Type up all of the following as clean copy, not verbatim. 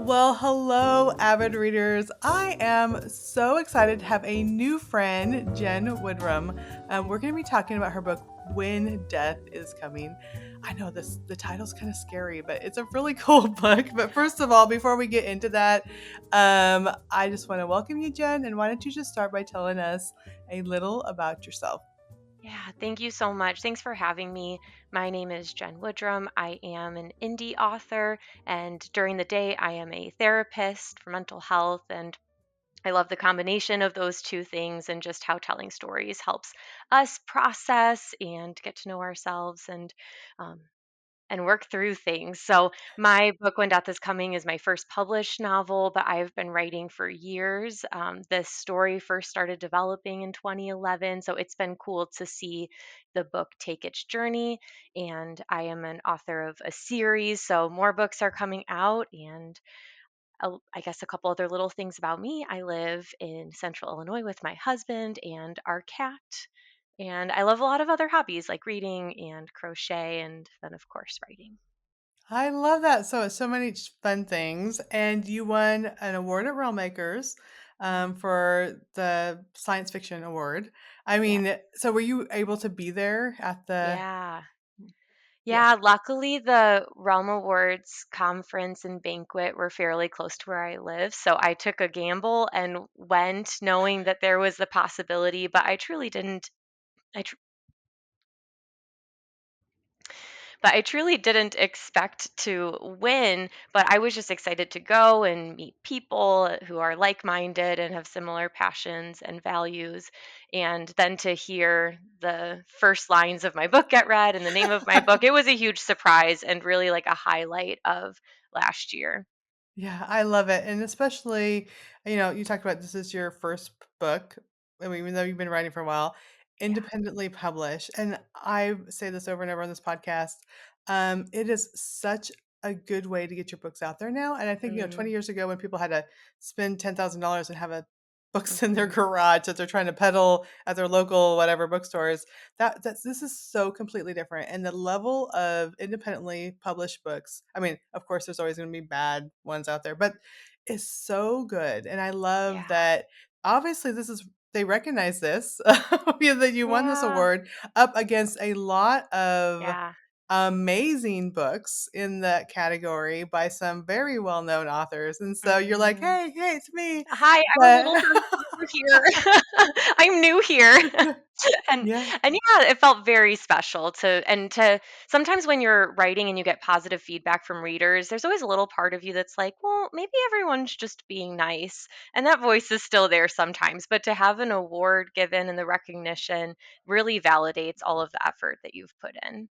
Well, hello, avid readers. I am so excited to have a new friend, Jen Woodrum. We're going to be talking about her book, When Death is Coming. I know the title's kind of scary, but it's a really cool book. But first of all, before we get into that, I just want to welcome you, Jen. And why don't you just start by telling us a little about yourself? Yeah, thank you so much. Thanks for having me. My name is Jen Woodrum. I am an indie author, and during the day, I am a therapist for mental health. And I love the combination of those two things and just how telling stories helps us process and get to know ourselves um, and work through things. So, my book, When Death is Coming, is my first published novel, but I've been writing for years. This story first started developing in 2011, so it's been cool to see the book take its journey. And I am an author of a series, so more books are coming out. And I guess a couple other little things about me. I live in central Illinois with my husband and our cat. And I love a lot of other hobbies like reading and crochet, and then, of course, writing. I love that. So many fun things. And you won an award at Realm Makers Mhm. for the science fiction award. I Yeah. mean, so were you able to be there at the, Yeah. yeah. Yeah. Luckily, the Realm Awards conference and banquet were fairly close to where I live. So I took a gamble and went knowing that there was the possibility, but I truly didn't. I tr- but I truly didn't expect to win, but I was just excited to go and meet people who are like-minded and have similar passions and values. And then to hear the first lines of my book get read and the name of my book, it was a huge surprise and really like a highlight of last year. Yeah, I love it. And especially, you talked about this is your first book, I mean, even though you've been writing for a while, Yeah. independently published. And I say this over and over on this podcast. It is such a good way to get your books out there now. And I think, 20 Mm, years ago when people had to spend $10,000 and have a books in their mhm. garage that they're trying to peddle at their local whatever bookstores, that's this is so completely different. And the level of independently published books, I mean, of course there's always going to be bad ones out there, but it's so good. And I love Yeah. that obviously this is they recognize this that you won this Yeah. award up against a lot of Yeah. amazing books in that category by some very well-known authors. And so you're like, Mhm. hey, it's me. Hi, I'm a But little person over here. I'm new here. and yeah. and yeah, it felt very special to sometimes when you're writing and you get positive feedback from readers, there's always a little part of you that's like, well, maybe everyone's just being nice. And that voice is still there sometimes, but to have an award given and the recognition really validates all of the effort that you've put in.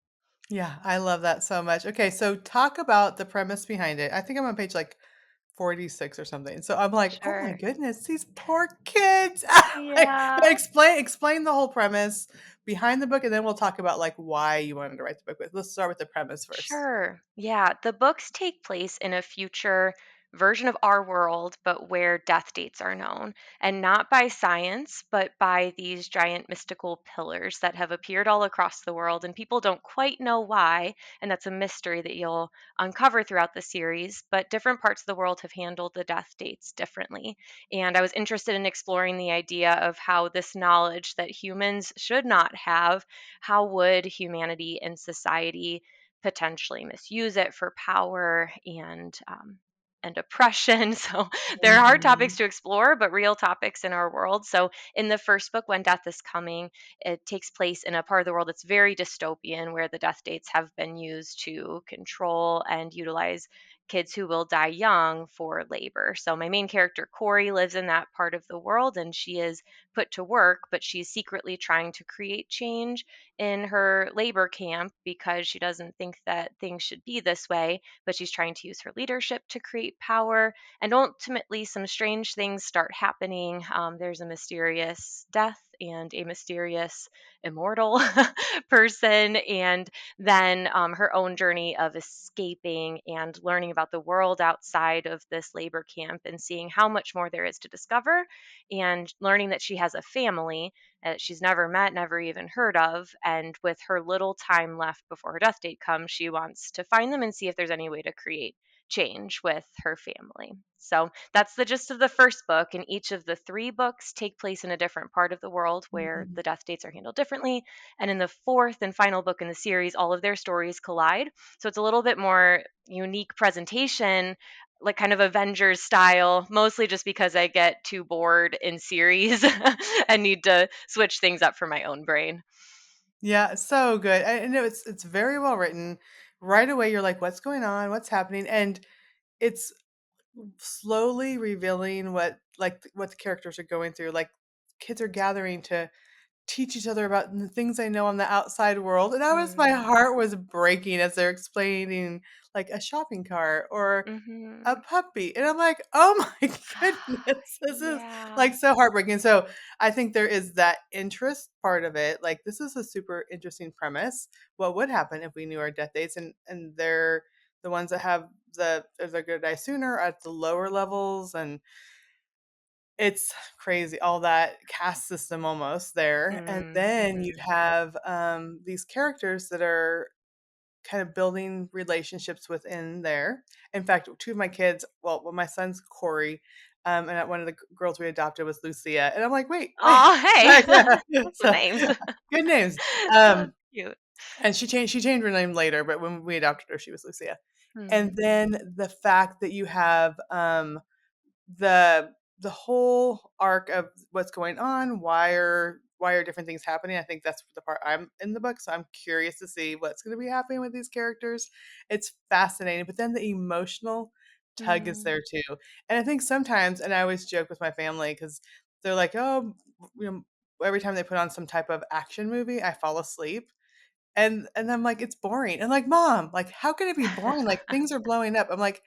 Yeah, I love that so much. Okay, so talk about the premise behind it. I think I'm on page like 46 or something. So I'm like, "Oh my Sure. goodness, these poor kids." Like, Yeah. but explain the whole premise behind the book, and then we'll talk about like why you wanted to write the book with. Let's start with the premise first. Sure. Yeah. The books take place in a future version of our world, but where death dates are known. And not by science, but by these giant mystical pillars that have appeared all across the world. And people don't quite know why. And that's a mystery that you'll uncover throughout the series. But different parts of the world have handled the death dates differently. And I was interested in exploring the idea of how this knowledge that humans should not have, how would humanity and society potentially misuse it for power and oppression. So there are hard topics Mhm. to explore, but real topics in our world. So in the first book, When Death is Coming, it takes place in a part of the world that's very dystopian, where the death dates have been used to control and utilize kids who will die young for labor. So my main character, Corey, lives in that part of the world, and she is put to work, but she's secretly trying to create change in her labor camp because she doesn't think that things should be this way, but she's trying to use her leadership to create power. And ultimately, some strange things start happening. There's a mysterious death and a mysterious immortal person, and then her own journey of escaping and learning about the world outside of this labor camp and seeing how much more there is to discover, and learning that she has a family she's never met, never even heard of. And with her little time left before her death date comes, she wants to find them and see if there's any way to create change with her family. So that's the gist of the first book, and each of the three books take place in a different part of the world where Mhm. the death dates are handled differently. And in the fourth and final book in the series, all of their stories collide. So it's a little bit more unique presentation, like kind of Avengers style, mostly just because I get too bored in series and need to switch things up for my own brain. Yeah, so good. I know it's very well written. Right away, you're like, "What's going on? What's happening?" And it's slowly revealing what the characters are going through. Like kids are gathering to teach each other about the things they know on the outside world. And my Mm. heart was breaking as they're explaining like a shopping cart or a Mhm. puppy. And I'm like, oh my goodness, this is Yeah. like so heartbreaking. So I think there is that interest part of it. Like this is a super interesting premise. What would happen if we knew our death dates? And they're the ones that have if they're gonna die sooner at the lower levels, and it's crazy, all that caste system almost there. And then you Mhm. have these characters that are kind of building relationships within there. In fact, two of my kids, well, my son's Corey, and one of the girls we adopted was Lucia. And I'm like, wait, Oh, hey. Lots of so names. good names. That's Um, cute. and she changed her name later, but when we adopted her, she was Lucia. And Mm. then the fact that you have the the whole arc of what's going on, why are different things happening. I think that's the part I'm in the book, so I'm curious to see what's going to be happening with these characters. It's fascinating, but then the emotional tug is Mm. there too. And I think sometimes, and I always joke with my family because they're like, oh, you know, every time they put on some type of action movie, I fall asleep. And I'm like, it's boring. And like, mom, like, how can it be boring? Like things are blowing up. I'm like,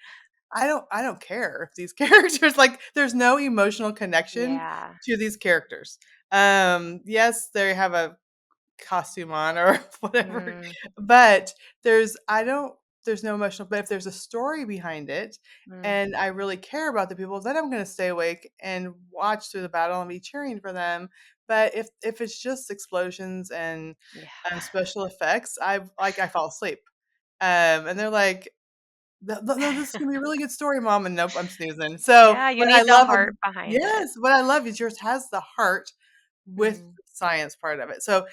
I don't care if these characters like there's no emotional connection Yeah. to these characters. Yes, they have a costume on or whatever, Mm. but I don't there's no emotional, but if there's a story behind it Mm. and I really care about the people, then I'm going to stay awake and watch through the battle and be cheering for them. But if it's just explosions and Yeah. special effects, I fall asleep. And they're like, no, this is gonna be a really good story, mom, and nope, I'm snoozing. So, Yeah, you what I need the love heart behind it. yes, what I love is yours has the heart with Mm. the science part of it. So,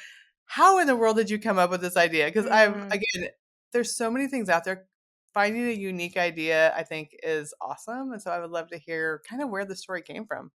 how in the world did you come up with this idea? Because Mm. again, there's so many things out there. Finding a unique idea, I think, is awesome, and so I would love to hear kind of where the story came from.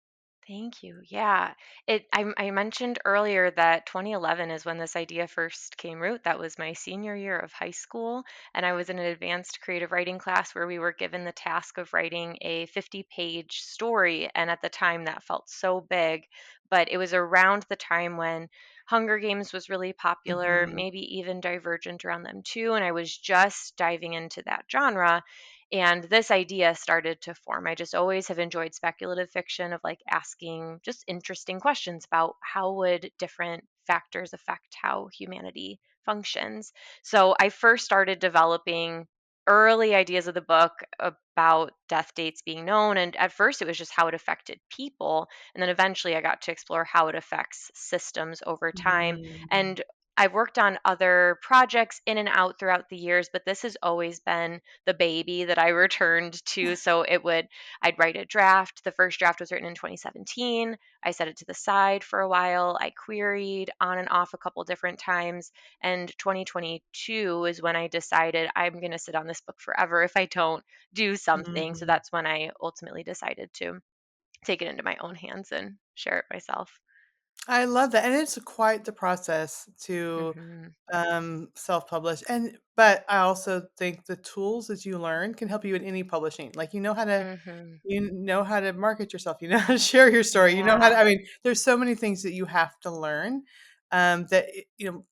Thank you. Yeah. I mentioned earlier that 2011 is when this idea first came root. That was my senior year of high school, and I was in an advanced creative writing class where we were given the task of writing a 50-page story, and at the time that felt so big, but it was around the time when Hunger Games was really popular, Mhm. maybe even Divergent around them too, and I was just diving into that genre, and this idea started to form. I just always have enjoyed speculative fiction of like asking just interesting questions about how would different factors affect how humanity functions. So I first started developing early ideas of the book about death dates being known, and at first it was just how it affected people, and then eventually I got to explore how it affects systems over time. Mhm. And I've worked on other projects in and out throughout the years, but this has always been the baby that I returned to. So I'd write a draft. The first draft was written in 2017. I set it to the side for a while. I queried on and off a couple different times. And 2022 is when I decided I'm going to sit on this book forever if I don't do something. So Mhm. that's when I ultimately decided to take it into my own hands and share it myself. I love that, and it's quite the process to Hmm. self-publish. And but I also think the tools that you learn can help you in any publishing. Like Hmm. you know how to market yourself, you know how to share your story, you know how to, Yeah. I mean, there's so many things that you have to learn that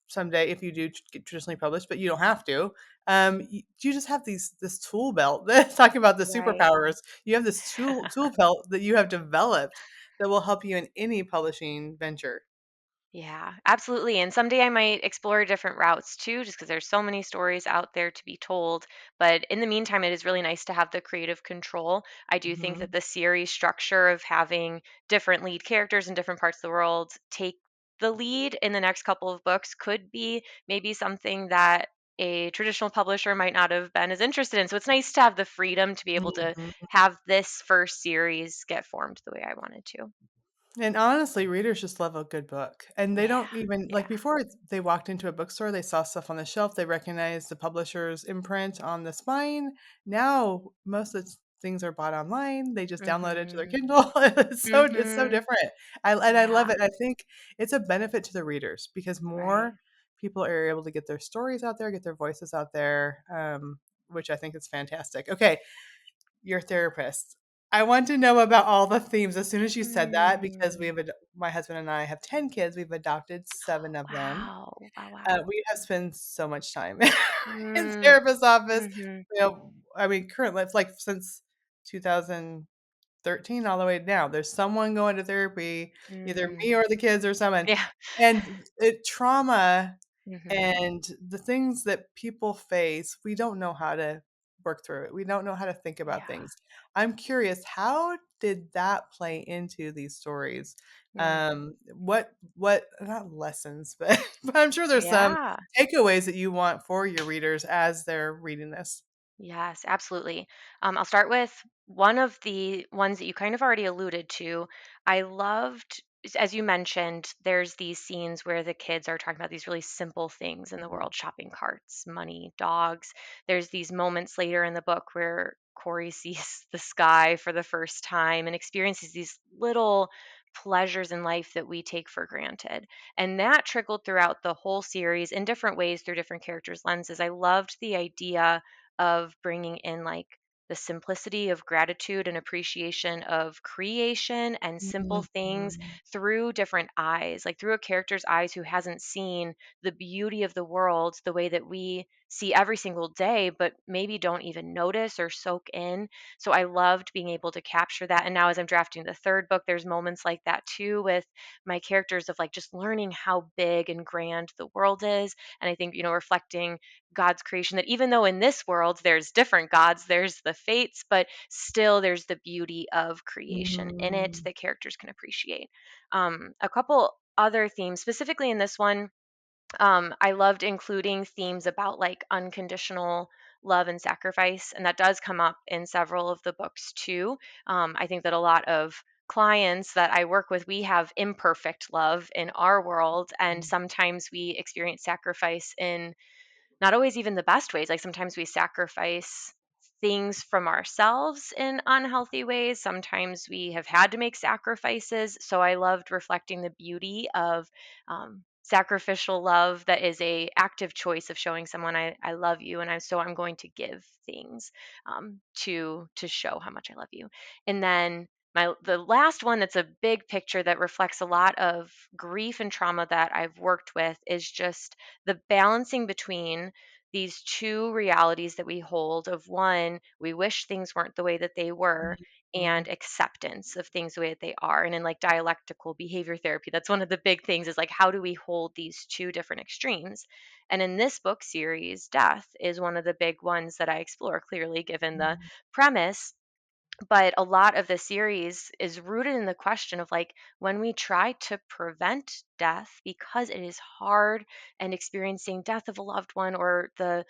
someday if you do get traditionally published, but you don't have to. You just have this tool belt. Talking about the Right. superpowers, you have this tool belt that you have developed that will help you in any publishing venture. Yeah, absolutely. And someday I might explore different routes too, just because there's so many stories out there to be told. But in the meantime, it is really nice to have the creative control. I do think that Mhm. the series structure of having different lead characters in different parts of the world take the lead in the next couple of books could be maybe something that a traditional publisher might not have been as interested in. So it's nice to have the freedom to be able to Mhm. have this first series get formed the way I wanted to. And honestly, readers just love a good book, and they Yeah, don't even like, yeah. before they walked into a bookstore, they saw stuff on the shelf, they recognized the publisher's imprint on the spine. Now, most of the things are bought online, they just download it to their Mhm. Kindle. It's so Mhm. different. I love Yeah, it. I think it's a benefit to the readers because right. more people are able to get their stories out there, get their voices out there, which I think is fantastic. Okay, your therapist. I want to know about all the themes as soon as you said that because Mm. my husband and I have 10 kids. We've adopted 7 of them. Wow. Wow, wow. We have spent so much time in Mm. therapist's office. Mhm. I mean, currently, it's like since 2013 all the way now. There's someone going to therapy, either Mm. me or the kids or someone. Yeah. And trauma Mhm. and the things that people face, we don't know how to work through it. We don't know how to think about Yeah. things. I'm curious, how did that play into these stories? Mm. What not lessons, but but I'm sure there's some Yeah. takeaways that you want for your readers as they're reading this. Yes, absolutely. I'll start with one of the ones that you kind of already alluded to. I loved, as you mentioned, there's these scenes where the kids are talking about these really simple things in the world: shopping carts, money, dogs. There's these moments later in the book where Corey sees the sky for the first time and experiences these little pleasures in life that we take for granted. And that trickled throughout the whole series in different ways through different characters' lenses. I loved the idea of bringing in like the simplicity of gratitude and appreciation of creation and simple things Mhm. through different eyes, like through a character's eyes who hasn't seen the beauty of the world the way that we see every single day, but maybe don't even notice or soak in. So I loved being able to capture that. And now, as I'm drafting the third book, there's moments like that too with my characters of like just learning how big and grand the world is. And I think, reflecting God's creation, that even though in this world there's different gods, there's the fates, but still there's the beauty of creation in it Mm. that characters can appreciate. A couple other themes, specifically in this one, I loved including themes about like unconditional love and sacrifice, and that does come up in several of the books too. I think that a lot of clients that I work with, we have imperfect love in our world, and sometimes we experience sacrifice in not always even the best ways. Like sometimes we sacrifice things from ourselves in unhealthy ways. Sometimes we have had to make sacrifices. So I loved reflecting the beauty of sacrificial love that is a active choice of showing someone I love you, and I'm going to give things to show how much I love you. And then the last one that's a big picture that reflects a lot of grief and trauma that I've worked with is just the balancing between these two realities that we hold of one, we wish things weren't the way that they were, Mhm. and acceptance of things the way that they are. And in like dialectical behavior therapy, that's one of the big things, is like how do we hold these two different extremes. And in this book series, death is one of the big ones that I explore, clearly given the Mhm. premise. But a lot of the series is rooted in the question of like when we try to prevent death because it is hard, and experiencing death of a loved one, or the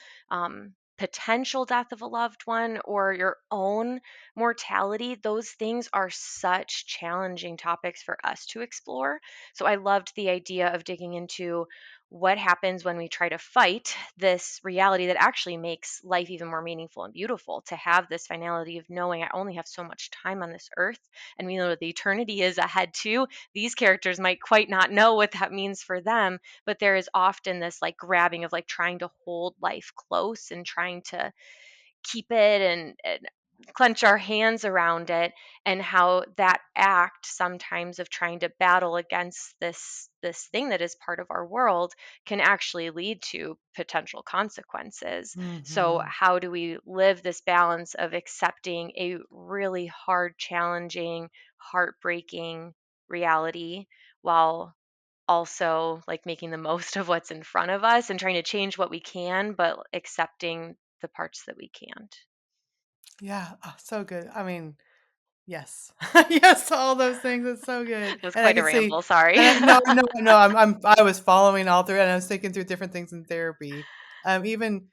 potential death of a loved one, or your own mortality, those things are such challenging topics for us to explore. So I loved the idea of digging into what happens when we try to fight this reality that actually makes life even more meaningful and beautiful, to have this finality of knowing I only have so much time on this earth, and we know that the eternity is ahead too. These characters might quite not know what that means for them, but there is often this like grabbing of like trying to hold life close and trying to keep it, and clench our hands around it, and how that act sometimes of trying to battle against this thing that is part of our world can actually lead to potential consequences. So Mhm. how do we live this balance of accepting a really hard, challenging, heartbreaking reality, while also like making the most of what's in front of us and trying to change what we can, but accepting the parts that we can't. Yeah, oh, so good. I mean, yes. Yes to all those things, it's so good, It was and I quite a can see ramble, sorry. and I no, no, no, I was following all through, and I was thinking through different things in therapy. Even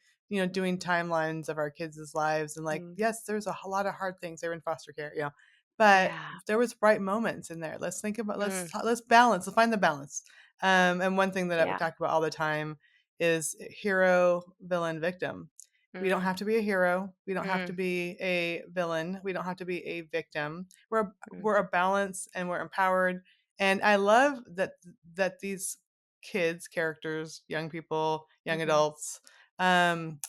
doing timelines of our kids' lives, and like, Mm. yes, there's a lot of hard things. They were in foster care, but Yeah. there was bright moments in there. Let's think about Mm. let's balance. Let's find the balance. And one thing that we Yeah. talk about all the time is hero, villain, victim. We don't Mm. have to be a hero. We don't have to Mm. be a villain. We don't have to be a victim. Mm. We're a balance, and we're empowered. And I love that these kids, characters, young people, young Mhm. adults, um,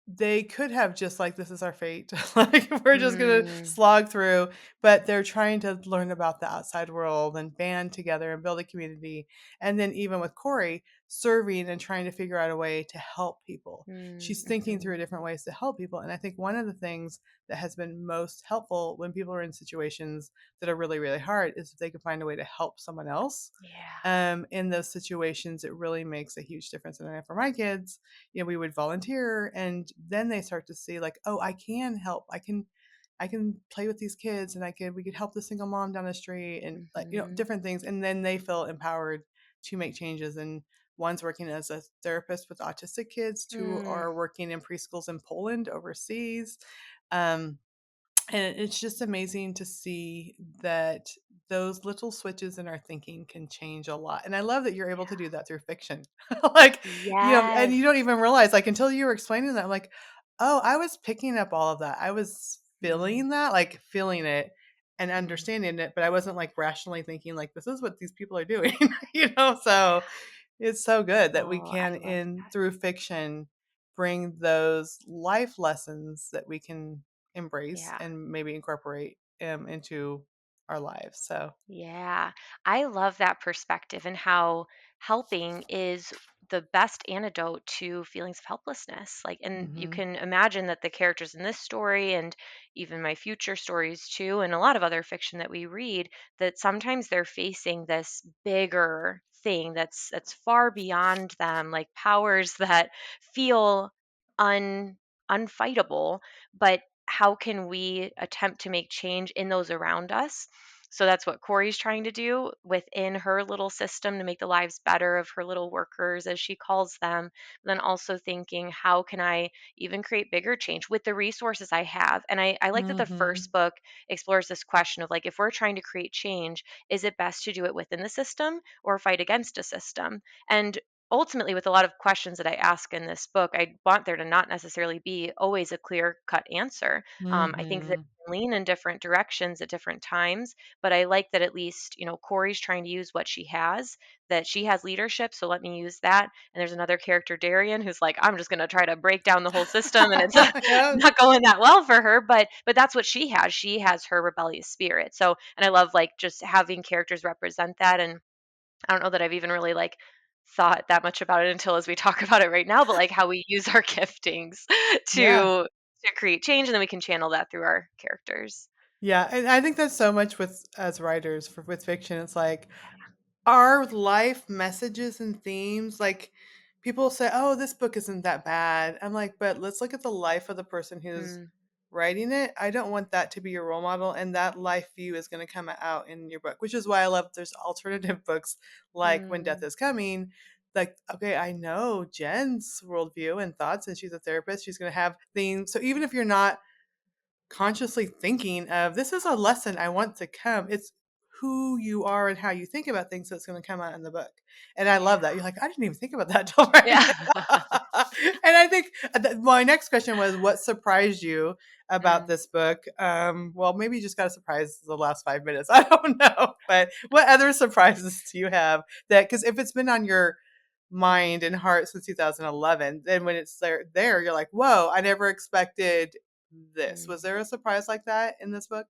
they could have just like, this is our fate. Like, we're just gonna Mm. slog through, but they're trying to learn about the outside world and band together and build a community. And then even with Corey, serving and trying to figure out a way to help people. Mm. She's thinking Mhm. through different ways to help people. And I think one of the things that has been most helpful when people are in situations that are really, really hard is if they can find a way to help someone else. Yeah. In those situations, it really makes a huge difference. And then for my kids, we would volunteer, and then they start to see like, oh, I can help. I can play with these kids, and we could help the single mom down the street, and like, Mhm. different things. And then they feel empowered to make changes. And one's working as a therapist with autistic kids, two Mm. are working in preschools in Poland overseas. Um, and it's just amazing to see that those little switches in our thinking can change a lot. And I love that you're able to do that through fiction. Like, and Yes. you don't even realize, like, until you were explaining that, I'm like, oh, I was picking up all of that. I was Mm. feeling that, like feeling it and Mm. understanding it, but I wasn't like rationally thinking like, this is what these people are doing, So Yeah. it's so good that we Oh, I can, love in that. through fiction, bring those life lessons that we can embrace Yeah. and maybe incorporate into our lives. So, Yeah, I love that perspective and how helping is the best antidote to feelings of helplessness. Like, and you hmm can imagine that the characters in this story and even my future stories too, and a lot of other fiction that we read, that sometimes they're facing this bigger thing that's far beyond them, like powers that feel un unfightable, but how can we attempt to make change in those around us? So that's what Corey's trying to do within her little system to make the lives better of her little workers, as she calls them. Then also thinking, how can I even create bigger change with the resources I have? And I like that the hmm first book explores this question of like, if we're trying to create change, is it best to do it within the system or fight against a system? And ultimately, with a lot of questions that I ask in this book, I want there to not necessarily be always a clear cut answer. I think that hmm lean in different directions at different times, but I like that at least, Corey's trying to use what she has, that she has leadership, so let me use that. And there's another character, Darian, who's like, I'm just going to try to break down the whole system, and it's yeah, not going that well for her, but that's what she has. She has her rebellious spirit. So, and I love like just having characters represent that. And I don't know that I've even really like thought that much about it until as we talk about it right now, but like how we use our giftings yeah, to create change, and then we can channel that through our characters. yeah. And I think that's so much with as writers with fiction. It's like, our life messages and themes, like, people say, oh, this book isn't that bad. I'm like, but let's look at the life of the person who's Mm. writing it. I don't want that to be your role model, and that life view is going to come out in your book, which is why I love there's alternative books like When Death Mm. is Coming. Like, okay, I know Jen's worldview and thoughts, and she's a therapist, she's going to have themes. So even if you're not consciously thinking of, this is a lesson I want to come, it's who you are and how you think about things that's going to come out in the book. And I Yeah. love that. You're like, I didn't even think about that till right Yeah. now. And I think my next question was, what surprised you about Mm. this book? Well, maybe you just got a surprise the last 5 minutes. I don't know. But what other surprises do you have, that, because if it's been on your mind and heart since 2011, then when it's there, you're like, whoa, I never expected this. Was Mm. there a surprise like that in this book?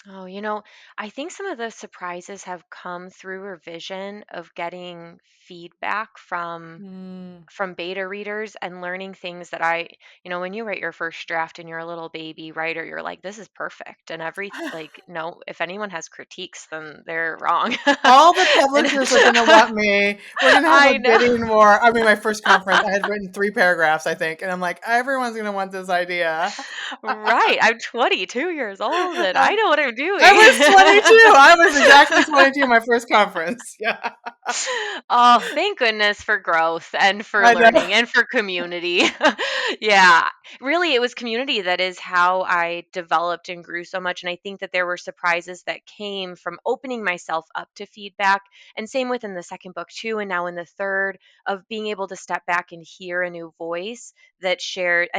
Oh, I think some of the surprises have come through revision of getting feedback Mm. from beta readers and learning things that when you write your first draft and you're a little baby writer, you're like, this is perfect. And like, no, if anyone has critiques, then they're wrong. All the And publishers are gonna want me. We're gonna have a I know. bidding war. I mean, my first conference, I had written 3 paragraphs, I think, and I'm like, "Everyone's gonna want this idea." Right. I'm 22 years old and I know what I'm I was doing? 22. I was exactly 22 in my first conference. Yeah. Oh, thank goodness for growth and for I know. learning and for community. Yeah, really, it was community that is how I developed and grew so much. And I think that there were surprises that came from opening myself up to feedback. And same within the second book, too. And now in the third, of being able to step back and hear a new voice that shared.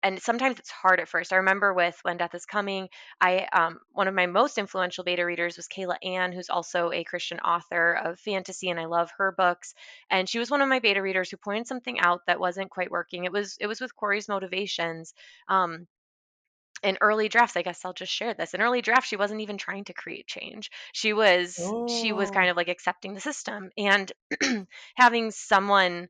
And sometimes it's hard at first. I remember with When Death is Coming, I one of my most influential beta readers was Kayla Ann, who's also a Christian author of fantasy, and I love her books. And she was one of my beta readers who pointed something out that wasn't quite working. It was with Corey's motivations. Um, in early drafts, I guess I'll just share this. In early drafts, she wasn't even trying to create change. She was kind Oh. of like accepting the system and having someone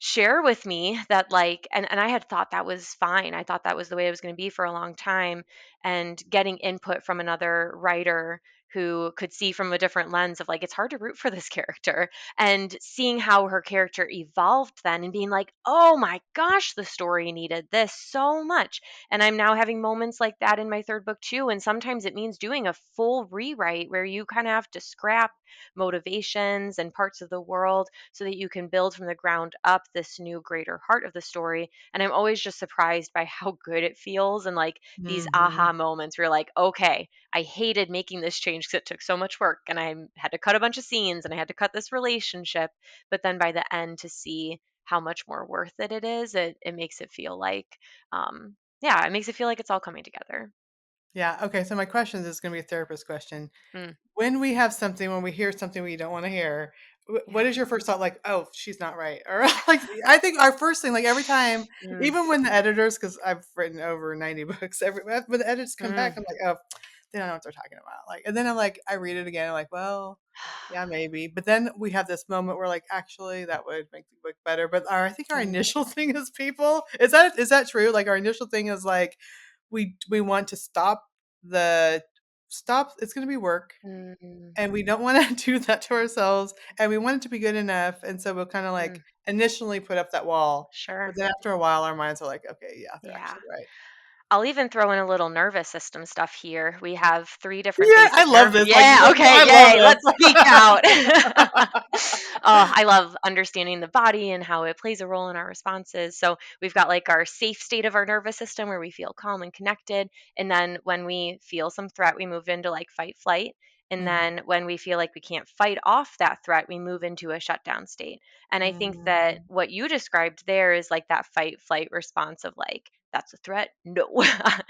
share with me that like and I had thought that was fine. I thought that was the way it was going to be for a long time, and getting input from another writer who could see from a different lens of like it's hard to root for this character, and seeing how her character evolved then and being like, "Oh my gosh, the story needed this so much." And I'm now having moments like that in my third book too, and sometimes it means doing a full rewrite where you kind of have to scrap motivations and parts of the world so that you can build from the ground up this new greater heart of the story. And I'm always just surprised by how good it feels, and like these Hmm. aha moments where you're like, okay, I hated making this change because it took so much work and I had to cut a bunch of scenes and I had to cut this relationship. But then by the end, to see how much more worth it is, it makes it feel like, yeah, it makes it feel like it's all coming together. Yeah. Okay. So my question is going to be a therapist question. Mm, When we hear something we don't want to hear, what yeah. is your first thought? Like, oh, she's not right, or like, I think our first thing, like every time, Mm, even when the editors, because I've written over 90 books, when the editors come back, mm. I'm like, oh, they don't know what they're talking about. Like, and then I'm like, I read it again, I'm like, well, yeah, maybe. But then we have this moment where, like, actually, that would make the book better. But I think our Mm, initial thing as people is that true? Like, our initial thing is like, we want to stop. It's going to be work, mm, and we don't want to do that to ourselves, and we want it to be good enough, and so we'll kind of like mm. initially put up that wall, but Sure. then after a while our minds are like, okay, yeah, they're Yeah. actually right. I'll even throw in a little nervous system stuff here. We have three different Yeah, I basic love nerve. this. Like, Yeah, okay, I love yay. Let's speak out. this. Oh, I love understanding the body and how it plays a role in our responses. So we've got like our safe state of our nervous system where we feel calm and connected. And then when we feel some threat, we move into like fight flight. And Mhm. then when we feel like we can't fight off that threat, we move into a shutdown state. And I think that Mm. what you described there is like that fight flight response of like, that's a threat. No,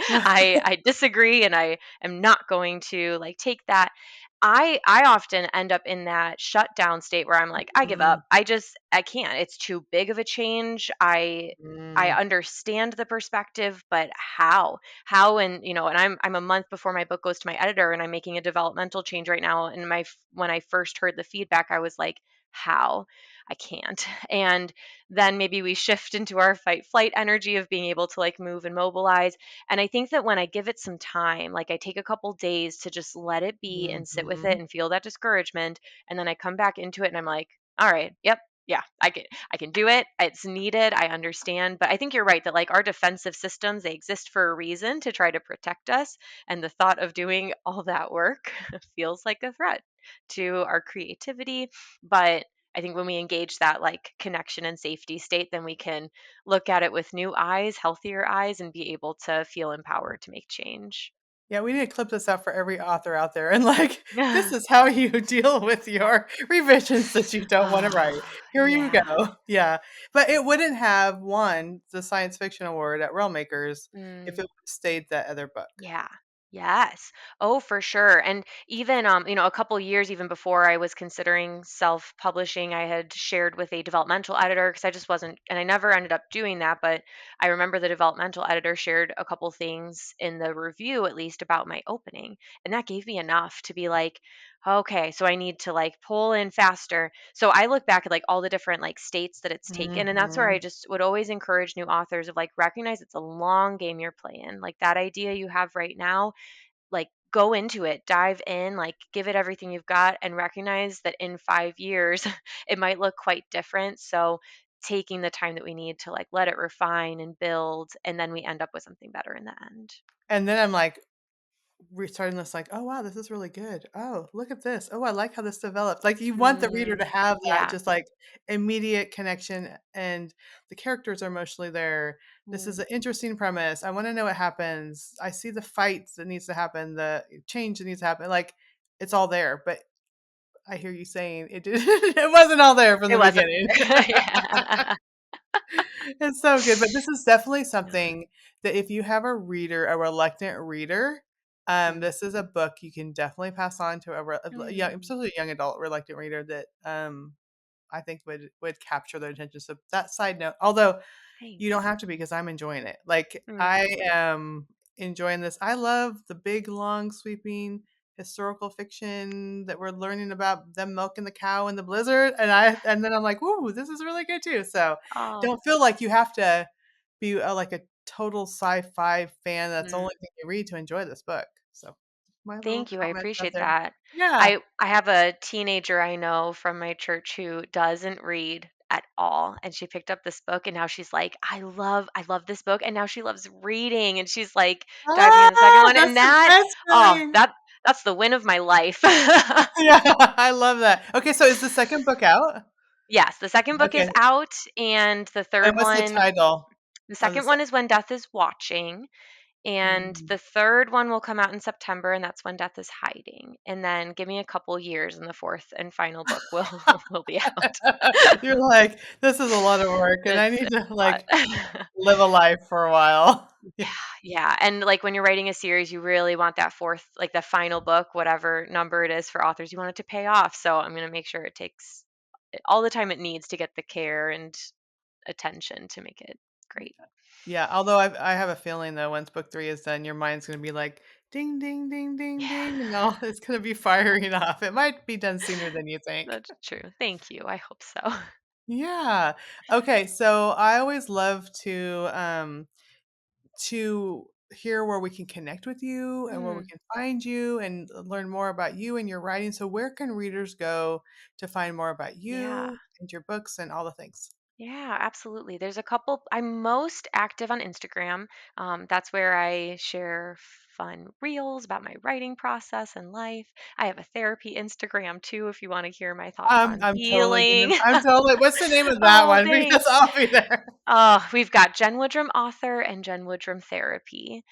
I disagree, and I am not going to like take that. I often end up in that shutdown state where I'm like, I give up. Mm. I can't. It's too big of a change. I Mm. understand the perspective, but how? How? And and I'm a month before my book goes to my editor, and I'm making a developmental change right now. And when I first heard the feedback, I was like, how? I can't. And then maybe we shift into our fight flight energy of being able to like move and mobilize. And I think that when I give it some time, like I take a couple days to just let it be and sit with it Mhm. and feel that discouragement, and then I come back into it and I'm like, all right, yep, yeah, I can do it. It's needed. I understand. But I think you're right that like our defensive systems, they exist for a reason to try to protect us. And the thought of doing all that work feels like a threat to our creativity. But I think when we engage that like connection and safety state, then we can look at it with new eyes, healthier eyes, and be able to feel empowered to make change. Yeah, we need to clip this out for every author out there, and like, this is how you deal with your revisions that you don't want to write. Ah, Here you yeah. go. Yeah, but it wouldn't have won the science fiction award at Realm Makers if Mm. it stayed that other book. Yeah. Yes. Oh, for sure. And even a couple years even before I was considering self-publishing, I had shared with a developmental editor because I just wasn't, and I never ended up doing that, but I remember the developmental editor shared a couple things in the review at least about my opening, and that gave me enough to be like, okay, so I need to like pull in faster. So I look back at like all the different like states that it's taken, and that's where I Mhm. just would always encourage new authors of like recognize it's a long game you're playing. Like that idea you have right now, like go into it, dive in, like give it everything you've got, and recognize that in 5 years it might look quite different. So taking the time that we need to like let it refine and build, and then we end up with something better in the end. And then I'm like, starting this like, oh wow, this is really good. Oh, look at this. Oh, I like how this developed. Like you want the reader to Mm, have that yeah. just like immediate connection, and the characters are emotionally there. This is Mm. an interesting premise. I want to know what happens. I see the fights that needs to happen, the change that needs to happen. Like it's all there, but I hear you saying it did it wasn't all there from It the wasn't. beginning. Yeah. It's so good, but this is definitely something that if you have a reader, a reluctant reader, Mm. this is a book you can definitely pass on to a young, Mm. especially a young adult reluctant reader that I think would capture their attention. So that side note, although you don't Thanks. have to be because I'm enjoying it. Like Mm. I am enjoying this. I love the big, long, sweeping historical fiction that we're learning about them milking the cow in the blizzard, and then I'm like, "Ooh, this is really good too." So Oh. don't feel like you have to be like a total sci-fi fan. That's the Mm. only thing you read to enjoy this book. So my little Thank you, I comments out appreciate there. that. Yeah. I have a teenager I know from my church who doesn't read at all, and she picked up this book, and now she's like, I love this book," and now she loves reading, and she's, like, diving in the second Ah, one, that's and the that best oh, feeling. that's the win of my life. Yeah, I love that. Okay, so is the second book out? Yes, the second book is Okay. out, and And what's the title the of the second one second? is When Death is Watching, and Mm. the third one will come out in September, and that's When Death is Hiding. And then give me a couple years, and the fourth and final book will will be out. You're like, "This is a lot of work, and I It's need to, a lot. like, live a life for a while." Yeah. Yeah, and, like, when you're writing a series, you really want that fourth like, the final book, whatever number it is for authors, you want it to pay off, so I'm gonna make sure it takes all the time it needs to get the care and attention to make it great. Yeah, although I have a feeling that once book 3 is done, your mind's gonna be like, "Ding, ding, ding, ding, Yeah, ding," and all it's gonna be firing off. It might be done sooner than you think. that's true. Thank you, I hope so. Yeah. Okay, so I always love to hear where we can connect with you and where we Mm, can find you and learn more about you and your writing. So where can readers go to find more about yeah. you and your books and all the things? Yeah, absolutely. There's a couple. I'm most active on Instagram. That's where I share fun reels about my writing process and life. I have a therapy Instagram too, if you want to hear my thoughts on healing. I'm totally what's the name of that Oh, one? Because thanks. I'll be there. We've got Jen Woodrum author and Jen Woodrum therapy.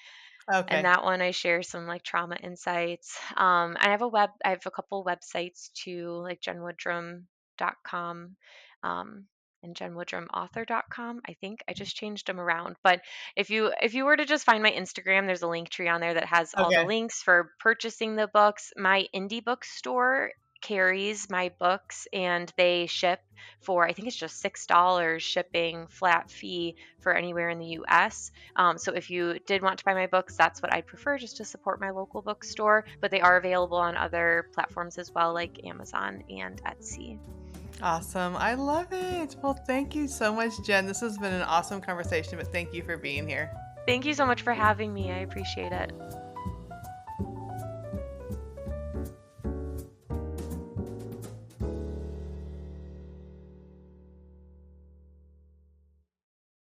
And Okay. that one I share some like trauma insights. I have a couple websites too, like jenwoodrum.com, um, and jenwoodrumauthor.com. I think I just changed them around. But if you were to just find my Instagram, there's a link tree on there that has all the Okay. links for purchasing the books. My indie bookstore carries my books and they ship for I think it's just $6 shipping flat fee for anywhere in the US. So if you did want to buy my books, that's what I'd prefer, just to support my local bookstore. But they are available on other platforms as well, like Amazon and Etsy. Awesome. I love it. Well, thank you so much, Jen. This has been an awesome conversation, but thank you for being here. Thank you so much for having me. I appreciate it.